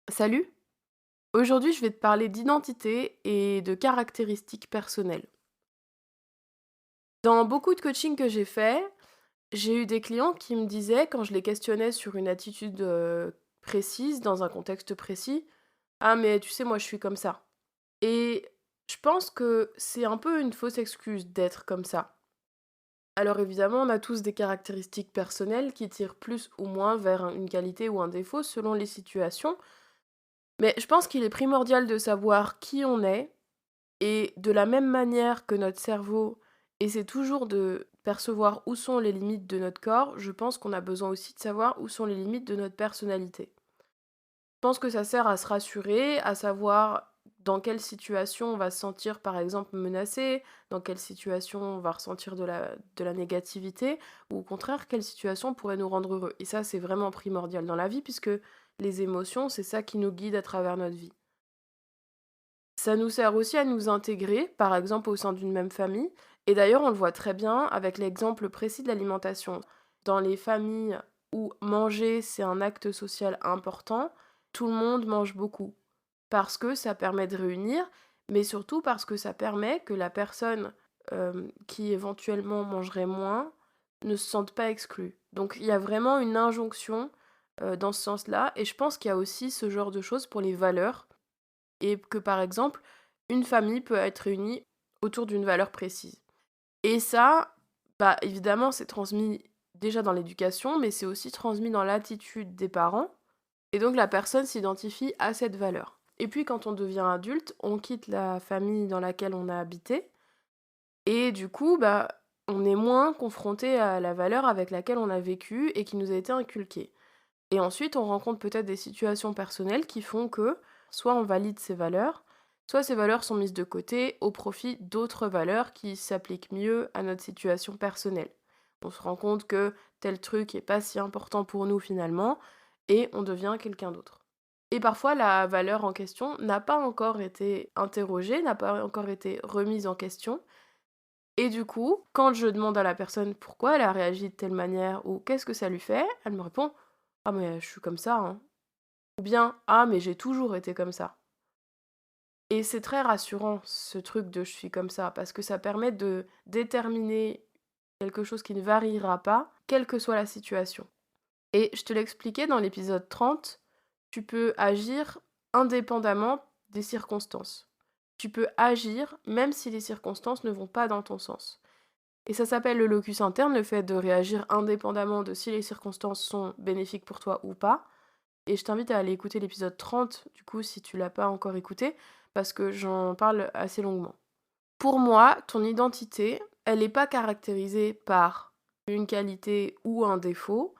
Salut, aujourd'hui je vais te parler d'identité et de caractéristiques personnelles. Dans beaucoup de coaching que j'ai fait, j'ai eu des clients qui me disaient, quand je les questionnais sur une attitude précise, dans un contexte précis, ah mais tu sais, moi je suis comme ça. Et je pense que c'est un peu une fausse excuse d'être comme ça. Alors évidemment, on a tous des caractéristiques personnelles qui tirent plus ou moins vers une qualité ou un défaut selon les situations, mais je pense qu'il est primordial de savoir qui on est. Et de la même manière que notre cerveau essaie toujours de percevoir où sont les limites de notre corps, je pense qu'on a besoin aussi de savoir où sont les limites de notre personnalité. Je pense que ça sert à se rassurer, à savoir dans quelle situation on va se sentir par exemple menacé, dans quelle situation on va ressentir de la négativité, ou au contraire, quelle situation pourrait nous rendre heureux. Et ça, c'est vraiment primordial dans la vie, puisque les émotions, c'est ça qui nous guide à travers notre vie. Ça nous sert aussi à nous intégrer, par exemple au sein d'une même famille. Et d'ailleurs, on le voit très bien avec l'exemple précis de l'alimentation. Dans les familles où manger, c'est un acte social important, tout le monde mange beaucoup. Parce que ça permet de réunir, mais surtout parce que ça permet que la personne qui éventuellement mangerait moins ne se sente pas exclue. Donc il y a vraiment une injonction dans ce sens-là. Et je pense qu'il y a aussi ce genre de choses pour les valeurs et que, par exemple, une famille peut être réunie autour d'une valeur précise. Et ça, bah, évidemment, c'est transmis déjà dans l'éducation, mais c'est aussi transmis dans l'attitude des parents, et donc la personne s'identifie à cette valeur. Et puis quand on devient adulte, on quitte la famille dans laquelle on a habité, et du coup, bah, on est moins confronté à la valeur avec laquelle on a vécu et qui nous a été inculquée. Et ensuite, on rencontre peut-être des situations personnelles qui font que soit on valide ces valeurs, soit ces valeurs sont mises de côté au profit d'autres valeurs qui s'appliquent mieux à notre situation personnelle. On se rend compte que tel truc est pas si important pour nous finalement, et on devient quelqu'un d'autre. Et parfois, la valeur en question n'a pas encore été interrogée, n'a pas encore été remise en question. Et du coup, quand je demande à la personne pourquoi elle a réagi de telle manière ou qu'est-ce que ça lui fait, elle me répond: «Ah mais je suis comme ça, hein». Ou bien: «Ah mais j'ai toujours été comme ça». Et c'est très rassurant ce truc de «je suis comme ça» parce que ça permet de déterminer quelque chose qui ne variera pas, quelle que soit la situation. Et je te l'expliquais dans l'épisode 30, tu peux agir indépendamment des circonstances. Tu peux agir même si les circonstances ne vont pas dans ton sens. Et ça s'appelle le locus interne, le fait de réagir indépendamment de si les circonstances sont bénéfiques pour toi ou pas. Et je t'invite à aller écouter l'épisode 30, du coup, si tu l'as pas encore écouté, parce que j'en parle assez longuement. Pour moi, ton identité, elle n'est pas caractérisée par une qualité ou un défaut,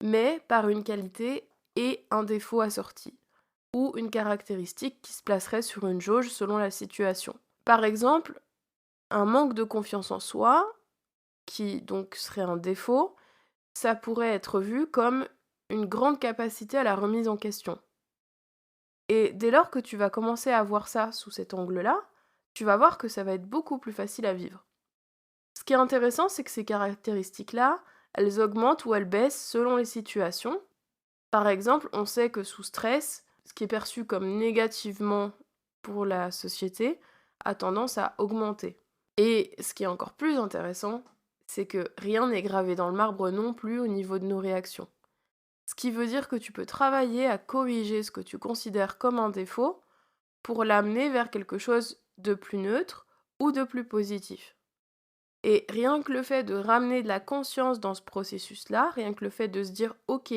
mais par une qualité et un défaut assorti, ou une caractéristique qui se placerait sur une jauge selon la situation. Par exemple, un manque de confiance en soi, qui donc serait un défaut, ça pourrait être vu comme une grande capacité à la remise en question. Et dès lors que tu vas commencer à voir ça sous cet angle-là, tu vas voir que ça va être beaucoup plus facile à vivre. Ce qui est intéressant, c'est que ces caractéristiques-là, elles augmentent ou elles baissent selon les situations. Par exemple, on sait que sous stress, ce qui est perçu comme négativement pour la société a tendance à augmenter. Et ce qui est encore plus intéressant, c'est que rien n'est gravé dans le marbre non plus au niveau de nos réactions. Ce qui veut dire que tu peux travailler à corriger ce que tu considères comme un défaut pour l'amener vers quelque chose de plus neutre ou de plus positif. Et rien que le fait de ramener de la conscience dans ce processus-là, rien que le fait de se dire: «OK,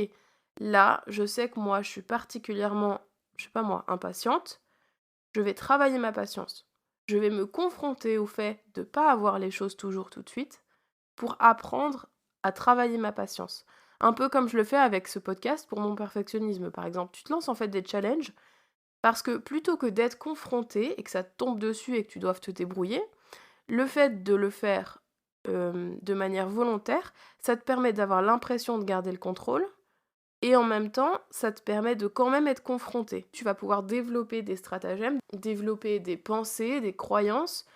là, je sais que moi, je suis particulièrement, je sais pas moi, impatiente, je vais travailler ma patience. Je vais me confronter au fait de pas avoir les choses toujours tout de suite pour apprendre à travailler ma patience». Un peu comme je le fais avec ce podcast pour mon perfectionnisme, par exemple. Tu te lances en fait des challenges parce que plutôt que d'être confronté et que ça te tombe dessus et que tu doives te débrouiller, le fait de le faire, de manière volontaire, ça te permet d'avoir l'impression de garder le contrôle et en même temps, ça te permet de quand même être confronté. Tu vas pouvoir développer des stratagèmes, développer des pensées, des croyances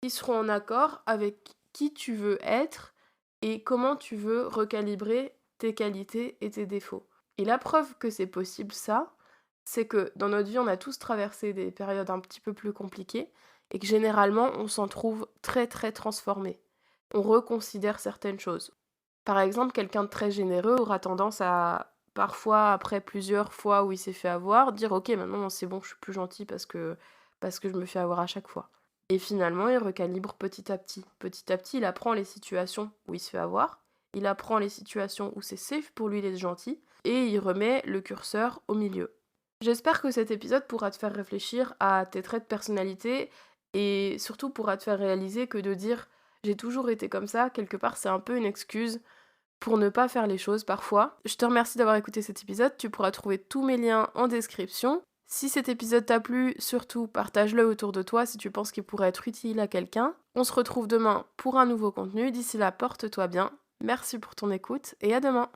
qui seront en accord avec qui tu veux être et comment tu veux recalibrer tes qualités et tes défauts. Et la preuve que c'est possible ça, c'est que dans notre vie, on a tous traversé des périodes un petit peu plus compliquées et que généralement, on s'en trouve très, très transformé. On reconsidère certaines choses. Par exemple, quelqu'un de très généreux aura tendance à, parfois, après plusieurs fois où il s'est fait avoir, dire: «OK, maintenant c'est bon, je suis plus gentil parce que je me fais avoir à chaque fois». Et finalement, il recalibre petit à petit. Petit à petit, il apprend les situations où il se fait avoir, il apprend les situations où c'est safe pour lui d'être gentil et il remet le curseur au milieu. J'espère que cet épisode pourra te faire réfléchir à tes traits de personnalité et surtout pourra te faire réaliser que de dire: «J'ai toujours été comme ça», quelque part, c'est un peu une excuse pour ne pas faire les choses parfois. Je te remercie d'avoir écouté cet épisode, tu pourras trouver tous mes liens en description. Si cet épisode t'a plu, surtout partage-le autour de toi si tu penses qu'il pourrait être utile à quelqu'un. On se retrouve demain pour un nouveau contenu, d'ici là porte-toi bien. Merci pour ton écoute et à demain.